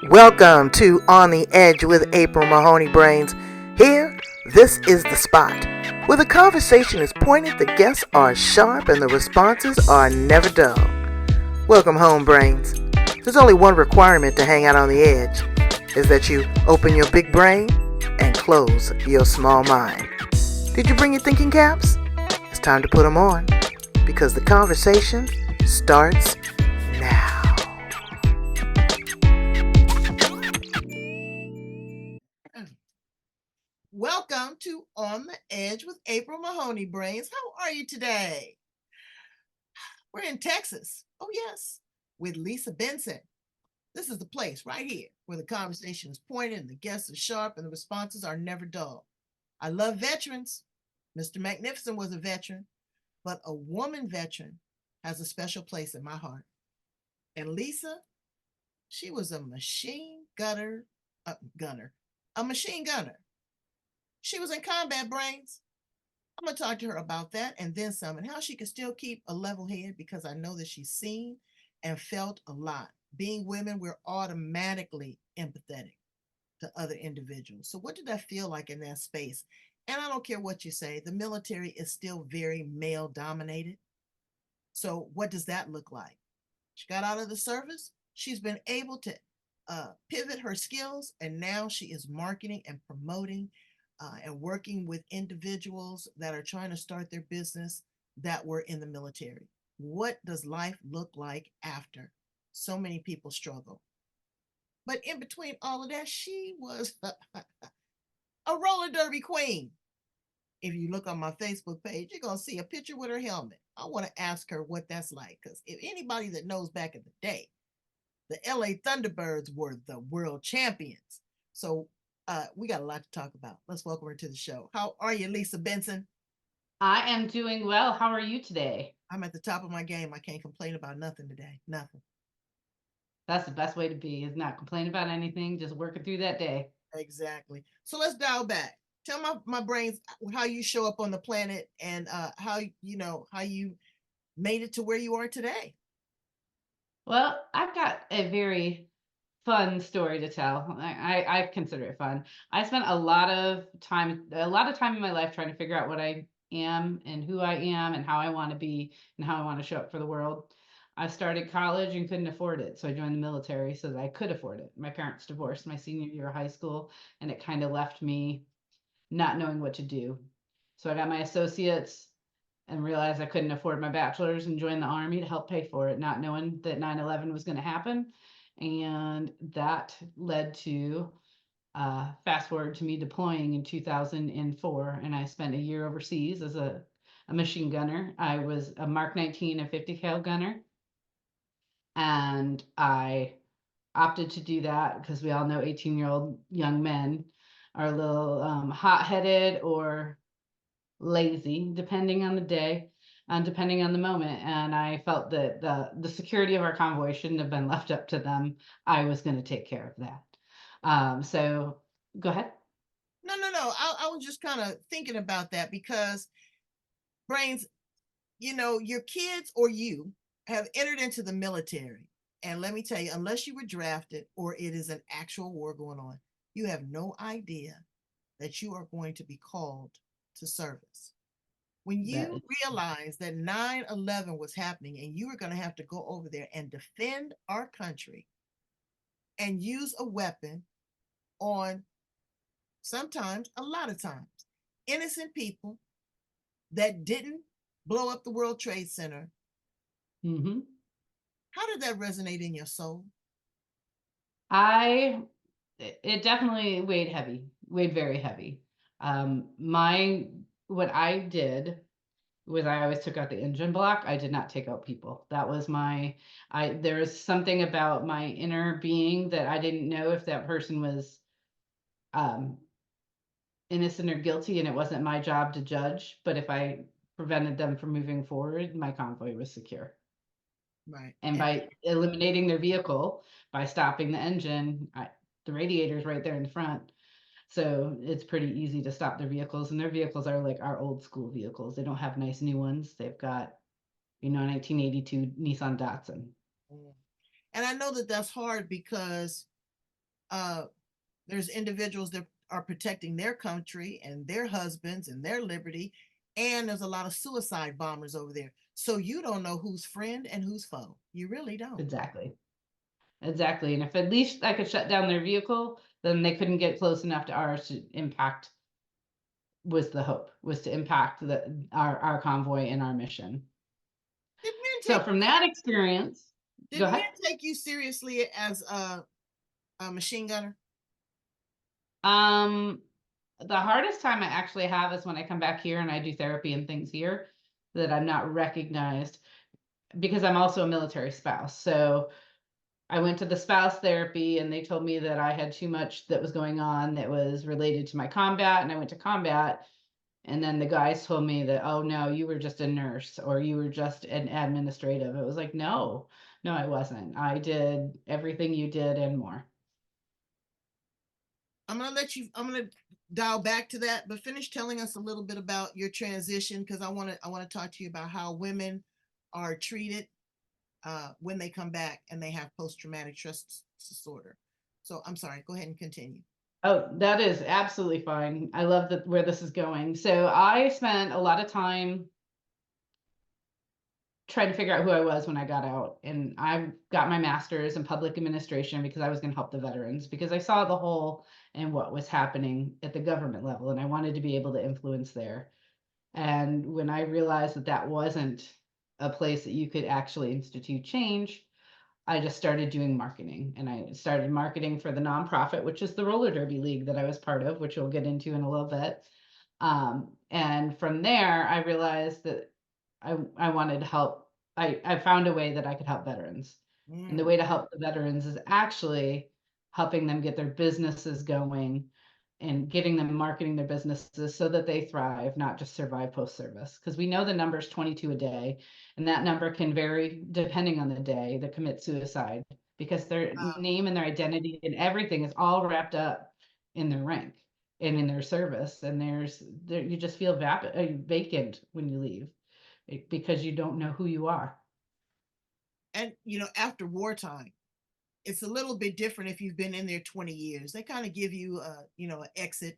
Welcome to On the Edge with April Mahoney Brains. Here, this is the spot where the conversation is pointed, the guests are sharp, and the responses are never dull. Welcome home, Brains. There's only one requirement to hang out on the edge, is that you open your big brain and close your small mind. Did you bring your thinking caps? It's time to put them on, because the conversation starts now. Welcome to On the Edge with April Mahoney Brains. How are you today? We're in Texas. Oh, yes, with Lisa Benson. This is the place right here where the conversation is pointed and the guests are sharp and the responses are never dull. I love veterans. Mr. Magnificent was a veteran, but a woman veteran has a special place in my heart. And Lisa, she was a machine gunner. A machine gunner. She was in combat, Brains. I'm going to talk to her about that and then some, and how she can still keep a level head, because I know that she's seen and felt a lot. Being women, we're automatically empathetic to other individuals. So what did that feel like in that space? And I don't care what you say, the military is still very male dominated. So what does that look like? She got out of the service. She's been able to pivot her skills, and now she is marketing and promoting and working with individuals that are trying to start their business that were in the military. What does life look like after? So many people struggle. But in between all of that, she was a roller derby queen. If you look on my Facebook page, you're going to see a picture with her helmet. I want to ask her what that's like, because if anybody that knows back in the day, the LA Thunderbirds were the world champions. So we got a lot to talk about. Let's welcome her to the show. How are you, Lisa Benson? I am doing well. How are you today? I'm at the top of my game. I can't complain about nothing today. Nothing. That's the best way to be, is not complain about anything, just working through that day. Exactly. So let's dial back. Tell my brains how you show up on the planet, and how how you made it to where you are today. Well, I've got a very fun story to tell. I consider it fun. I spent a lot of time in my life trying to figure out what I am and who I am and how I want to be and how I want to show up for the world. I started college and couldn't afford it, so I joined the military so that I could afford it. My parents divorced my senior year of high school, and it kind of left me not knowing what to do. So I got my associates and realized I couldn't afford my bachelor's and joined the army to help pay for it, not knowing that 9/11 was going to happen. And that led to fast forward to me deploying in 2004. And I spent a year overseas as a machine gunner. I was a Mark 19 and 50 cal gunner. And I opted to do that because we all know 18-year-old young men are a little hot headed or lazy, depending on the day and depending on the moment. And I felt that the security of our convoy shouldn't have been left up to them. I was going to take care of that. So go ahead. No. I was just kind of thinking about that, because brains, your kids or you have entered into the military. And let me tell you, unless you were drafted or it is an actual war going on, you have no idea that you are going to be called to service. When That you is realize that 9/11 was happening and you were going to have to go over there and defend our country and use a weapon on, sometimes, a lot of times, innocent people that didn't blow up the World Trade Center, hmm how did that resonate in your soul? I it definitely weighed very heavy. My what I did was I always took out the engine block. I did not take out people. That was my I there was something about my inner being that I didn't know if that person was um innocent or guilty, and it wasn't my job to judge, but if I prevented them from moving forward, my convoy was secure. Right. And by eliminating their vehicle, by stopping the engine, the radiator's right there in the front. So it's pretty easy to stop their vehicles. And their vehicles are like our old school vehicles. They don't have nice new ones. They've got, 1982 Nissan Datsun. Mm. And I know that that's hard, because uh, there's individuals that are protecting their country and their husbands and their liberty, and there's a lot of suicide bombers over there. So you don't know who's friend and who's foe. You really don't. Exactly. Exactly. And if at least I could shut down their vehicle, then they couldn't get close enough to ours to impact was the hope, was to impact our convoy and our mission. Did men So take from that experience, did go men ahead. take you seriously as a machine gunner? Um, the hardest time I actually have is when I come back here and I do therapy and things here that I'm not recognized because I'm also a military spouse. So I went to the spouse therapy and they told me that I had too much that was going on that was related to my combat. And I went to combat. And then the guys told me that, oh no, you were just a nurse or you were just an administrative. It was like, no, no, I wasn't. I did everything you did and more. I'm gonna dial back to that, but finish telling us a little bit about your transition, because I want to talk to you about how women are treated when they come back and they have post-traumatic stress disorder. So I'm sorry, go ahead and continue. Oh, that is absolutely fine. I love that where this is going. So I spent a lot of time trying to figure out who I was when I got out. And I got my master's in public administration because I was going to help the veterans because I saw the hole in what was happening at the government level and I wanted to be able to influence there. And when I realized that that wasn't a place that you could actually institute change, I just started doing marketing and I started marketing for the nonprofit, which is the roller derby league that I was part of, which we'll get into in a little bit. And from there, I realized that I wanted to help. I found a way that I could help veterans. And the Mm. way to help the veterans is actually helping them get their businesses going and getting them marketing their businesses so that they thrive, not just survive post service. Because we know the number is 22 a day, and that number can vary depending on the day that commit suicide because their name and their identity and everything is all wrapped up in their rank and in their service. And you just feel vacant when you leave because you don't know who you are. And after wartime, it's a little bit different if you've been in there 20 years. They kind of give you an exit.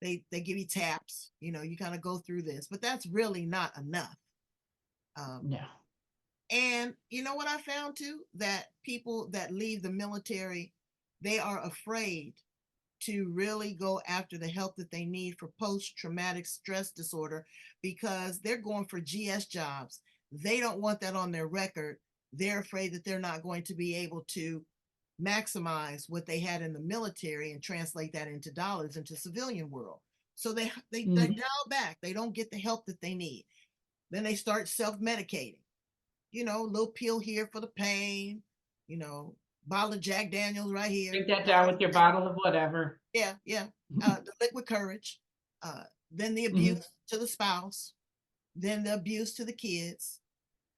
They give you taps. You kind of go through this, but that's really not enough. Um, No. and you know what I found too? That people that leave the military, they are afraid to really go after the help that they need for post-traumatic stress disorder because they're going for GS jobs. They don't want that on their record. They're afraid that they're not going to be able to maximize what they had in the military and translate that into dollars into civilian world. So they Mhm. dial back. They don't get the help that they need. Then they start self-medicating. Little pill here for the pain, you know, bottle of Jack Daniels right Drink here. that down with your bottle of whatever. Yeah, yeah. The liquid courage, then the Mhm. abuse to the spouse, then the abuse to the kids,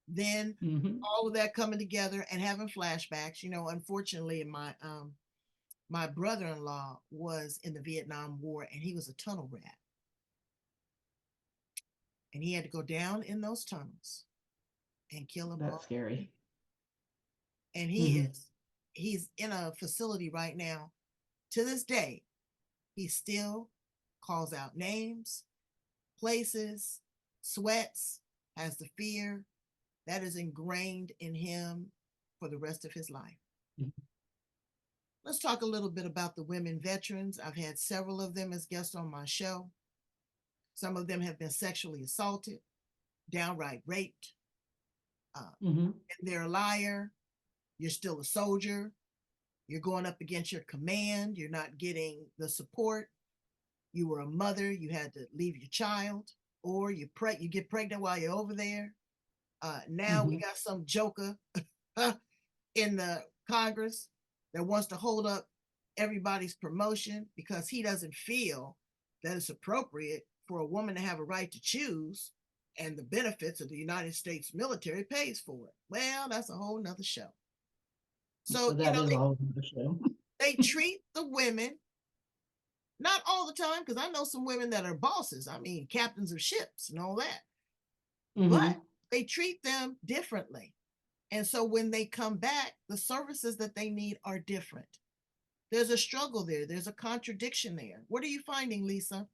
then Mhm. all of that coming together and having flashbacks. Unfortunately, my brother-in-law was in the Vietnam War and he was a tunnel rat, and he had to go down in those tunnels and kill a That's bunch of scary. people. And Mhm. he's in a facility right now. To this day, he still calls out names, places, sweats, has the fear that is ingrained in him for the rest of his life. Mhm. Let's talk a little bit about the women veterans. I've had several of them as guests on my show. Some of them have been sexually assaulted, downright raped. Mhm. And they're a liar. You're still a soldier. You're going up against your command. You're not getting the support. You were a mother. You had to leave your child, or you get pregnant while you're over there. Now we Mhm. got some joker in the Congress that wants to hold up everybody's promotion because he doesn't feel that it's appropriate for a woman to have a right to choose, and the benefits of the United States military pays for it. Well, that's a whole nother show. So, That is all over the show. they treat the women, not all the time, because I know some women that are bosses. I mean, captains of ships and all that, but Mhm. they treat them differently. And so when they come back, the services that they need are different. There's a struggle there. There's a contradiction there. What are you finding, Lisa?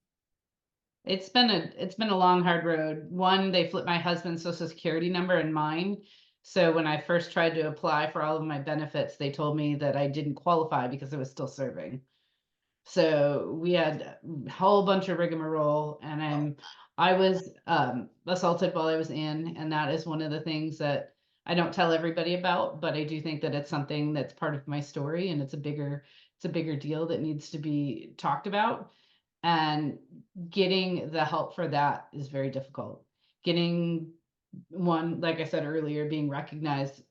It's been a long, hard road. One, they flipped my husband's social security number and mine. So when I first tried to apply for all of my benefits, they told me that I didn't qualify because I was still serving. So we had a whole bunch of rigmarole, and Oh, I was assaulted while I was in, and that is one of the things that I don't tell everybody about, but I do think that it's something that's part of my story, and it's a bigger deal that needs to be talked about. And getting the help for that is very difficult. Getting one, like I said earlier, being recognized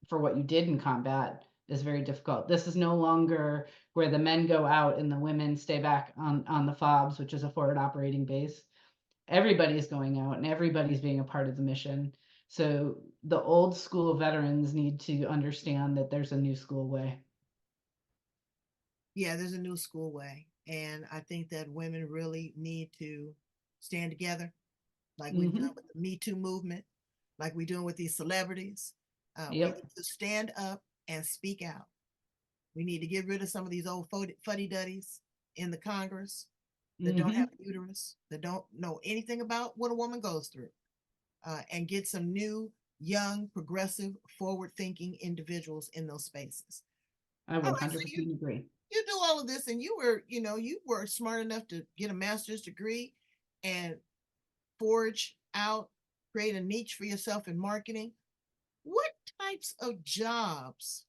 for what you did in combat is very difficult. This is no longer where the men go out and the women stay back on the FOBs, which is a forward operating base. Everybody's going out and everybody's being a part of the mission. So the old school veterans need to understand that there's a new school way. yeah, there's a new school way. And I think that women really need to stand together like we've done Hmm. with the Me Too movement, like we're doing with these celebrities. We need Yep. to stand up and speak out. We need to get rid of some of these old fuddy duddies in the Congress that don't have Hmm. a uterus, that don't know anything about what a woman goes through, and get some new, young, progressive, forward thinking individuals in those spaces. I All right, so 100% agree. you do all of this and you were smart enough to get a master's degree and forge out, create a niche for yourself in marketing. What types of jobs,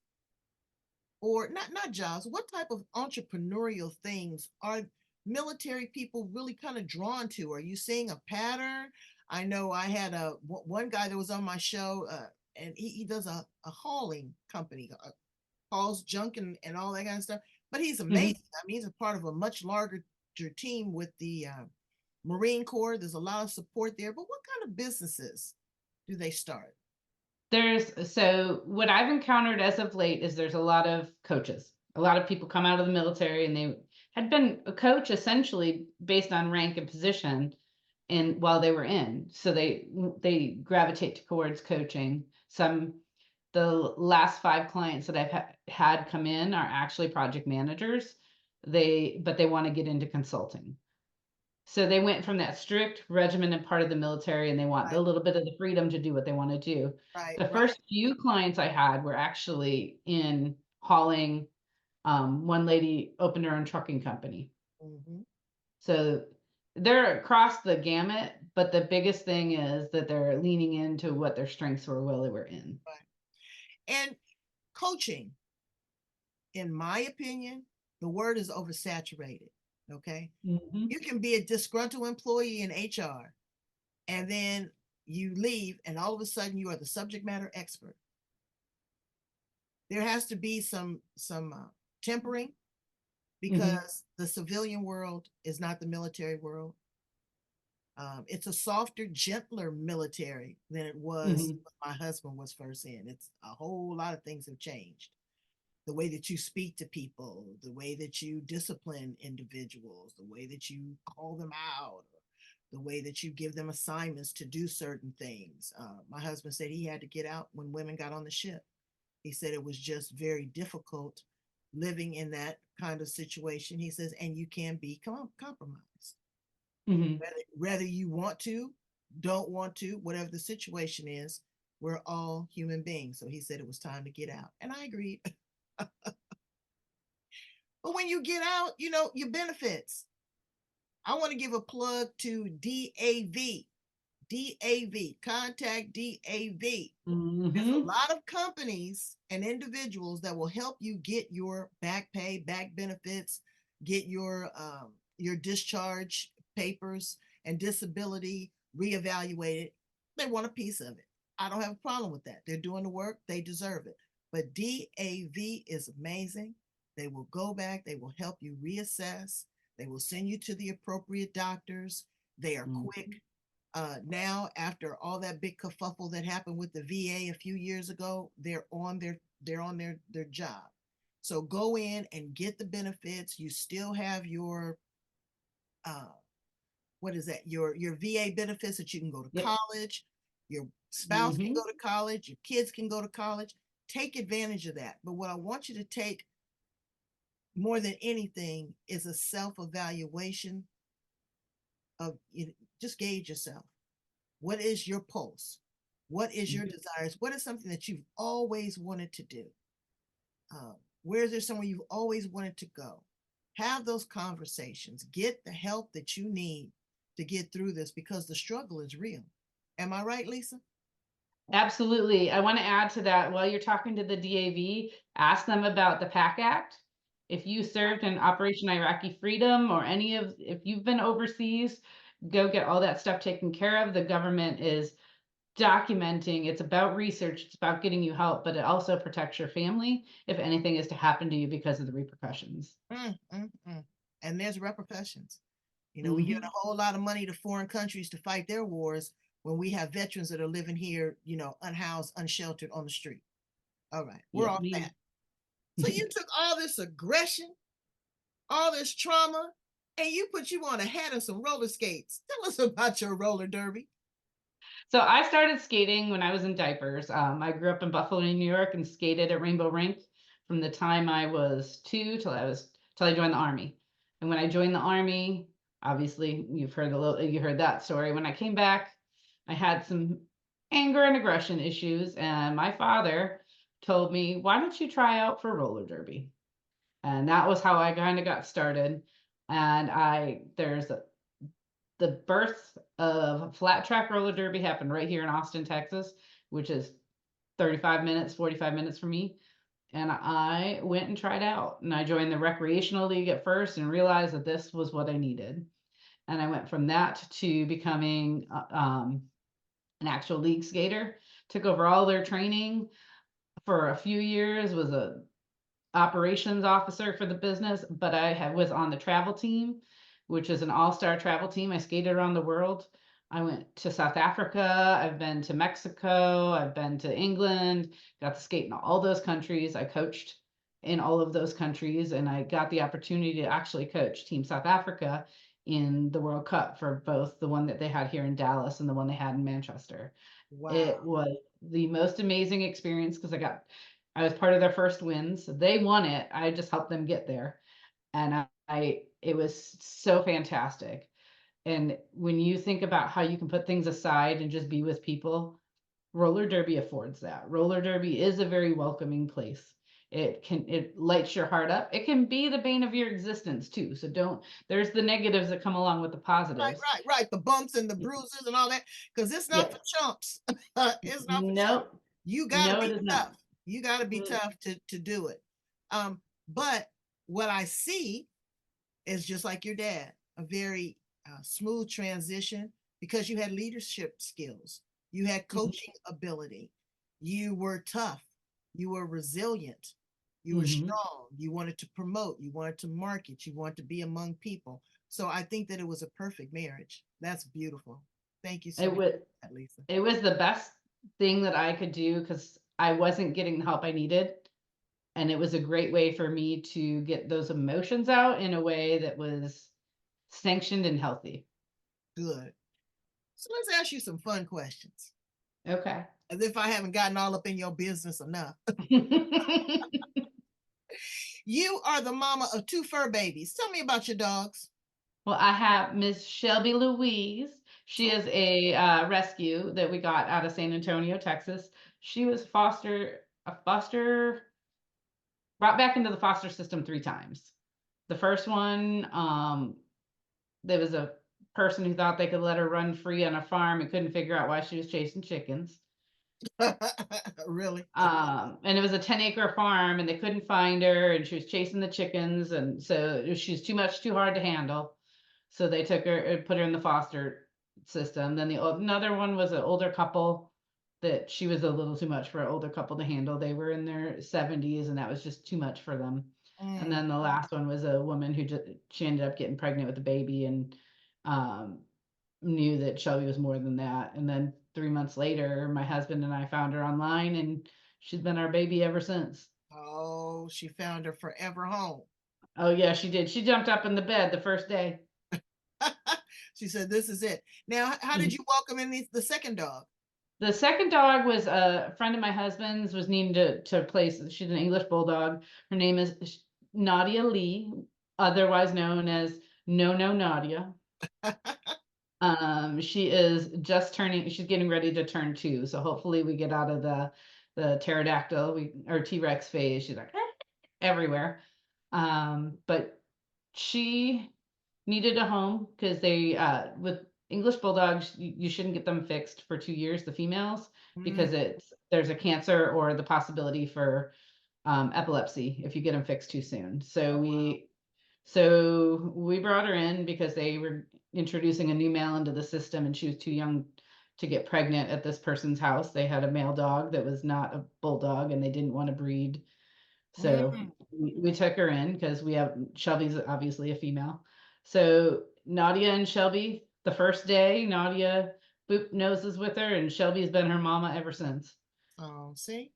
or not jobs, what type of entrepreneurial things are military people really kind of drawn to? Are you seeing a pattern? I know I had one guy that was on my show, and he does a hauling company, hauls junk and all that kind of stuff. But he's amazing. Hmm. I mean, he's a part of a much larger team with the Marine Corps. There's a lot of support there. But what kind of businesses do they start? So what I've encountered as of late is there's a lot of coaches. A lot of people come out of the military and they had been a coach essentially based on rank and position and while they were in. So they gravitate towards coaching. The last 5 clients that I've had come in are actually project managers. But they want to get into consulting. So they went from that strict regimented part of the military and they want a Right, little bit of the freedom to do what they want to do. right, The right. first few clients I had were actually in hauling. One lady opened her own trucking company. Hmm. So they're across the gamut, but the biggest thing is that they're leaning into what their strengths were while they were in. Right. And coaching, in my opinion, the word is oversaturated. Okay. Hmm. You can be a disgruntled employee in HR and then you leave and all of a sudden you are the subject matter expert. There has to be some tempering Hmm. because the civilian world is not the military world. It's a softer, gentler military than it was Hmm. when my husband was first in. It's a whole lot of things have changed. The way that you speak to people, the way that you discipline individuals, the way that you call them out, the way that you give them assignments to do certain things. My husband said he had to get out when women got on the ship. He said it was just very difficult living in that kind of situation. He says, and you can be compromised. Hmm. Whether you want to, don't want to, whatever the situation is, we're all human beings. So he said it was time to get out. And I agreed. But when you get out, your benefits. I want to give a plug to DAV. DAV, contact DAV. There's a Hmm. lot of companies and individuals that will help you get your back pay, back benefits, get your discharge papers and disability reevaluated. They want a piece of it. I don't have a problem with that. They're doing the work, they deserve it. But DAV is amazing. They will go back, they will help you reassess, they will send you to the appropriate doctors. They are Hmm. quick. Now, after all that big kerfuffle that happened with the VA a few years ago, they're on their job. So go in and get the benefits. You still have your uh, what is that? Your VA benefits that you can go to Yep. college. Your spouse can Hmm. go to college. Your kids can go to college. Take advantage of that. But what I want you to take more than anything is a self-evaluation of you. Just gauge yourself. What is your pulse? What is your Mhm. desires? What is something that you've always wanted to do? Um, where is there somewhere you've always wanted to go? Have those conversations. Get the help that you need to get through this because the struggle is real. Am I right, Lisa? Absolutely. I want to add to that while you're talking to the DAV, ask them about the PAC Act. If you served in Operation Iraqi Freedom or any of, if you've been overseas, go get all that stuff taken care of. The government is documenting, it's about research, it's about getting you help, but it also protects your family if anything is to happen to you because of the repercussions. And there's repercussions. We give a Hmm. whole lot of money to foreign countries to fight their wars when we have veterans that are living here, unhoused, unsheltered on the street. All right, we're Yes, off ma'am. that. So you took all this aggression, all this trauma, and you put you on a hat and some roller skates. Tell us about your roller derby. So I started skating when I was in diapers. I grew up in Buffalo, New York, and skated at Rainbow Rink from the time I was 2 till I joined the army. And when I joined the army, obviously you heard that story. When I came back, I had some anger and aggression issues, and my father told me, "Why don't you try out for roller derby?" And that was how I kind of got started. And I there's the birth of flat track roller derby happened right here in Austin, Texas, which is 35 minutes, 45 minutes for me. And I went and tried out. And I joined the recreational league at first and realized that this was what I needed. And I went from that to becoming an actual league skater. Took over all their training for a few years, was a operations officer for the business, but was on the travel team, which is an all-star travel team. I skated around the world. I went to South Africa. I've been to Mexico. I've been to England. Got to skate in all those countries. I coached in all of those countries, and I got the opportunity to actually coach Team South Africa in the World Cup for both the one that they had here in Dallas and the one they had in Manchester. It Wow. was the most amazing experience because I was part of their first wins. They won it. I just helped them get there. And it was so fantastic. And when you think about how you can put things aside and just be with people, roller derby affords that. Roller derby is a very welcoming place. It lights your heart up. It can be the bane of your existence too. So don't there's the negatives that come along with the Right, positives. right, right. The bumps and the bruises and all that, because it's not for Yeah. chumps. It's not for chumps. No, You got to no, it be is tough. not. You got to be Mm. tough to do it. But what I see is just like your dad, a very smooth transition because you had leadership skills, you had coaching ability, you were tough, you were resilient, you were Mhm. strong, you wanted to promote, you wanted to market, you wanted to be among people. So I think that it was a perfect marriage. That's beautiful. Thank you so It much, was Lisa. it was the best thing that I could do because I wasn't getting the help I needed. And it was a great way for me to get those emotions out in a way that was sanctioned and healthy. Good. So let's ask you some fun questions, Okay. as if I haven't gotten all up in your business enough. You are the mama of two fur babies. Tell me about your dogs. Well, I have Miss Shelby Louise. She Oh, is a rescue that we got out of San Antonio, Texas. She was a foster brought back into the foster system 3 times. The first one, there was a person who thought they could let her run free on a farm and couldn't figure out why she was chasing chickens. really? And it was a 10-acre farm and they couldn't find her and she was chasing the chickens. And so she's too hard to handle. So they took her and put her in the foster system. Then another one was an older couple that she was a little too much for an older couple to handle. They were in their 70s and that was just too much for them. And Mm. then the last one was a woman she ended up getting pregnant with a baby and um, knew that Shelby was more than that. And then 3 months later, my husband and I found her online, and she's been our baby ever since. Oh, she found her forever home. Oh yeah, she did. She jumped up in the bed the first day. She said, "This is it." Now, how did you welcome in the second dog? The second dog was a friend of my husband's. Was needing to place. She's an English bulldog. Her name is Nadia Lee, otherwise known as No No Nadia. She is just turning, she's getting ready to turn 2. So hopefully we get out of the pterodactyl or T-Rex phase. She's like everywhere. But she needed a home because they with English bulldogs, you shouldn't get them fixed for 2 years, the females, Mm. because there's a cancer or the possibility for epilepsy if you get them fixed too soon. Oh, wow. So we brought her in because they were introducing a new male into the system, and she was too young to get pregnant at this person's house. They had a male dog that was not a bulldog, and they didn't want to breed. So Mm. we took her in because we have Shelby's obviously a female. So Nadia and Shelby, the first day, Nadia boop noses with her, and Shelby's been her mama ever since. Oh, see,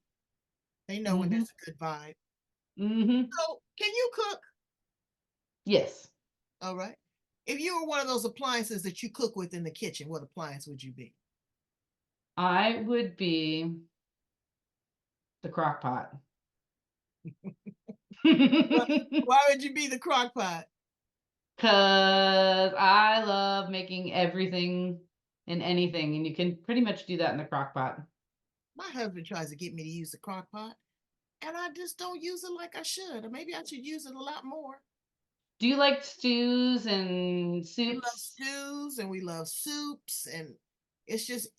they know when Mm-hmm. there's a good vibe. Mm-hmm. So, can you cook? Yes, All right. If you were one of those appliances that you cook with in the kitchen, what appliance would you be? I would be the crock pot. Why why would you be the crock pot? 'Cause I love making everything and anything, and you can pretty much do that in the crock pot. My husband tries to get me to use the crock pot, and I just don't use it like I should. Or maybe I should use it a lot more. Do you like stews and We love soups? stews and we love soups, and it's just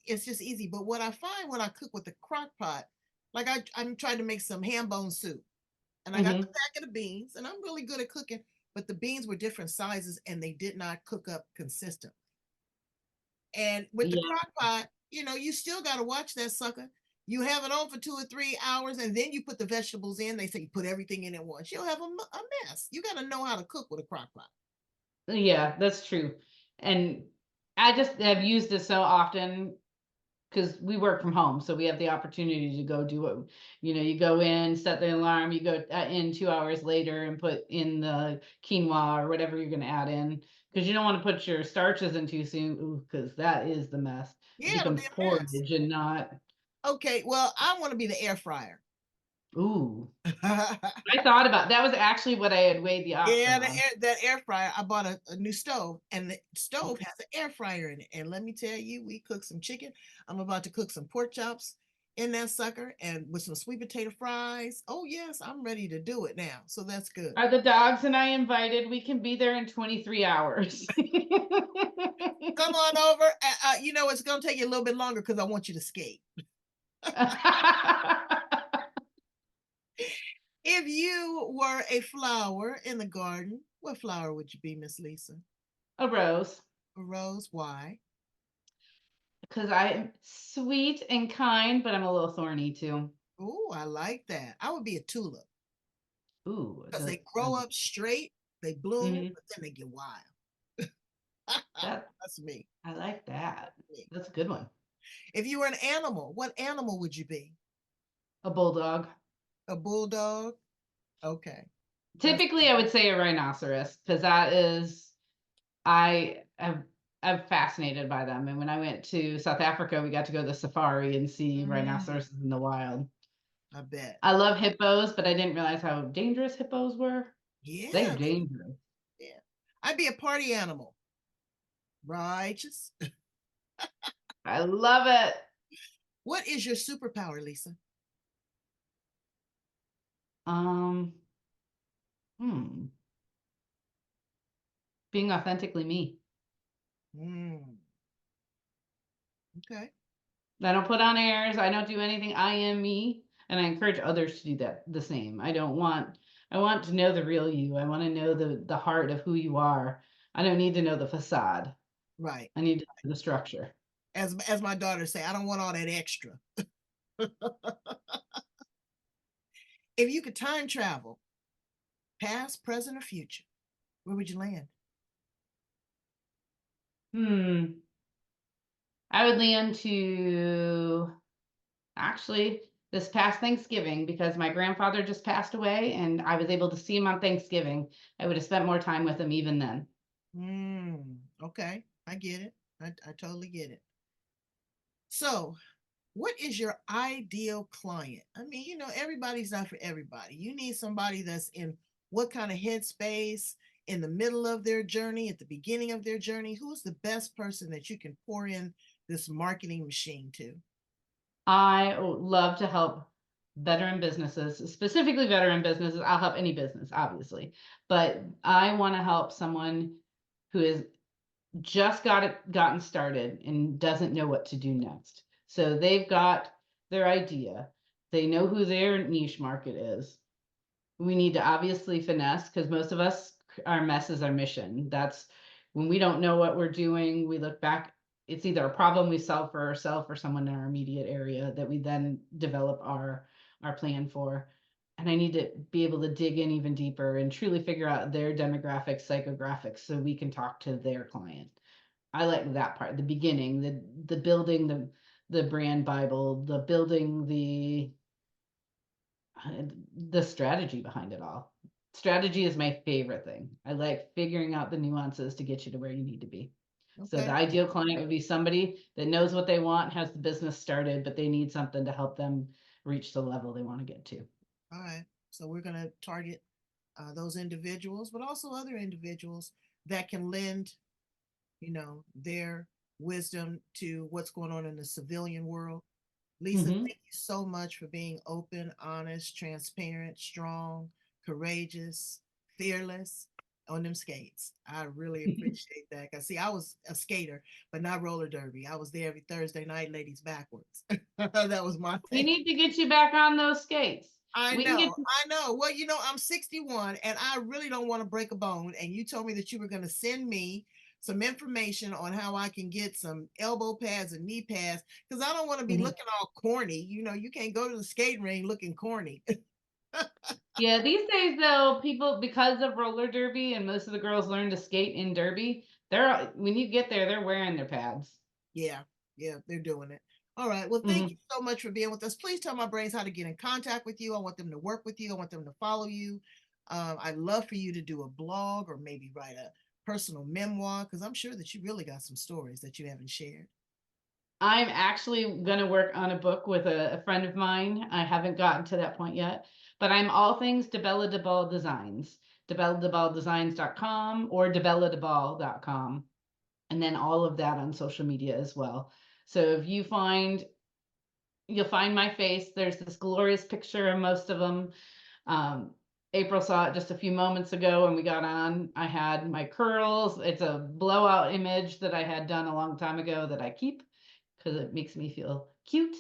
easy. But what I find when I cook with the crock pot, like I'm trying to make some ham bone soup, and I got the Mhm. packet of beans, and I'm really good at cooking, but the beans were different sizes and they did not cook up consistent. And with the Yeah, crock pot, you still got to watch that sucker. You have it on for 2 or 3 hours, and then you put the vegetables in. They say you put everything in at once. You'll have a mess. You got to know how to cook with a crock pot. yeah, that's true, and I just have used it so often because we work from home, so we have the opportunity to go do what you go in, set the alarm, you go in 2 hours later and put in the quinoa or whatever you're gonna add in, because you don't wanna put your starches in too soon, because that is the mess. It Yeah, it'll be becomes a mess. porridge and not Okay, well, I want to be the air fryer. ooh. I thought about that was actually what I had weighed the option Yeah, on. that air fryer. I bought a new stove, and the stove has an air fryer in it. And let me tell you, we cooked some chicken. I'm about to cook some pork chops in that sucker, and with some sweet potato fries. Oh yes, I'm ready to do it now. So that's good. Are the dogs and I invited? We can be there in 23 hours. Come on over. It's gonna take you a little bit longer because I want you to skate. If you were a flower in the garden, what flower would you be, Miss Lisa? A rose. A rose? Why? Because I'm sweet and kind, but I'm a little thorny too. Oh, I like that. I would be a tulip Ooh, because they grow up straight, they bloom, mhm. but then they get wild. That That's me. I like that. Me. That's a good one. If you were an animal, what animal would you be? A bulldog. A bulldog? Okay. That's Typically, I would say a rhinoceros because that is I am I'm fascinated by them. And when I went to South Africa, we got to go to the safari and see mm, rhinoceroses in the wild. I bet. I love hippos, but I didn't realize how dangerous hippos were. They're Yeah, dangerous. yeah. I'd be a party animal. Righteous. I love it. What is your superpower, Lisa? Um, hmm, being authentically me. Mm, okay. I don't put on airs. I don't do anything. I am me, and I encourage others to do that the same. I want to know the real you. I want to know the heart of who you are. I don't need to know the facade. Right. I need to know the structure. As my daughter say, I don't want all that extra. If you could time travel, past, present, or future, where would you land? Hmm. I would land to actually this past Thanksgiving because my grandfather just passed away and I was able to see him on Thanksgiving. I would have spent more time with him even then. Okay. I get it. I totally get it. So, what is your ideal client? I mean, everybody's not for everybody. You need somebody that's in what kind of headspace in the middle of their journey, at the beginning of their journey? Who's the best person that you can pour in this marketing machine to? I love to help veteran businesses, specifically veteran businesses. I'll help any business, obviously, but I want to help someone who is just gotten started and doesn't know what to do next. So they've got their idea. They know who their niche market is. We need to obviously finesse because most of us, our mess is our mission. That's when we don't know what we're doing, we look back. It's either a problem we solve for ourselves or someone in our immediate area that we then develop our plan for. And I need to be able to dig in even deeper and truly figure out their demographics, psychographics, so we can talk to their client. I like that part, the beginning, the building the brand Bible, the building the strategy behind it all. Strategy is my favorite thing. I like figuring out the nuances to get you to where you need to be. So the Okay. ideal client would be somebody that knows what they want, has the business started, but they need something to help them reach the level they want to get to. All right. So we're going to target those individuals, but also other individuals that can lend, their wisdom to what's going on in the civilian world. Lisa, Hmm. thank you so much for being open, honest, transparent, strong, courageous, fearless on them skates. I really appreciate that. Cause see, I was a skater, but not roller derby. I was there every Thursday night, ladies backwards. That was my We thing. need to get you back on those skates. I We can get know, I know. Well, I'm 61 and I really don't want to break a bone. And you told me that you were going to send me some information on how I can get some elbow pads and knee pads because I don't want to be Mhm. looking all corny. You can't go to the skating ring looking corny. Yeah, these days though, people because of roller derby and most of the girls learn to skate in derby, when you get there, they're wearing their pads. Yeah, yeah, they're doing it. All right. Well, thank you Mhm. so much for being with us. Please tell my brains how to get in contact with you. I want them to work with you. I want them to follow you. I'd love for you to do a blog or maybe write a personal memoir because I'm sure that you really got some stories that you haven't shared. I'm actually going to work on a book with a friend of mine. I haven't gotten to that point yet, but I'm all things DeBella DeBall Designs, DeBellaDeBallDesigns.com or DeBellaDeBall.com, and then all of that on social media as well. So if you'll find my face. There's this glorious picture of most of them. Um, April saw it just a few moments ago when we got on. I had my curls. It's a blowout image that I had done a long time ago that I keep because it makes me feel cute.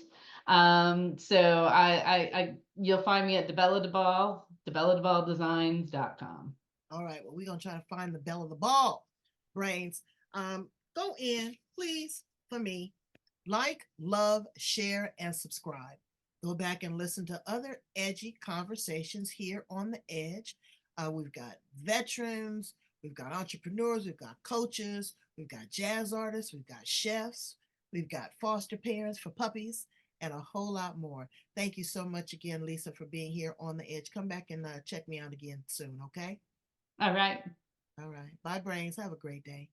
So you'll find me at DeBella DeBall, DeBellaDeBallDesigns.com. All right. Well, we're gonna try to find the bell of the ball, brains. Go in, please, for me. Like, love, share, and subscribe. Go back and listen to other edgy conversations here on the edge. We've got veterans, we've got entrepreneurs, we've got coaches, we've got jazz artists, we've got chefs, we've got foster parents for puppies, and a whole lot more. Thank you so much again, Lisa, for being here on the edge. Come back and check me out again soon, okay? All right. All right. Bye, brains. Have a great day.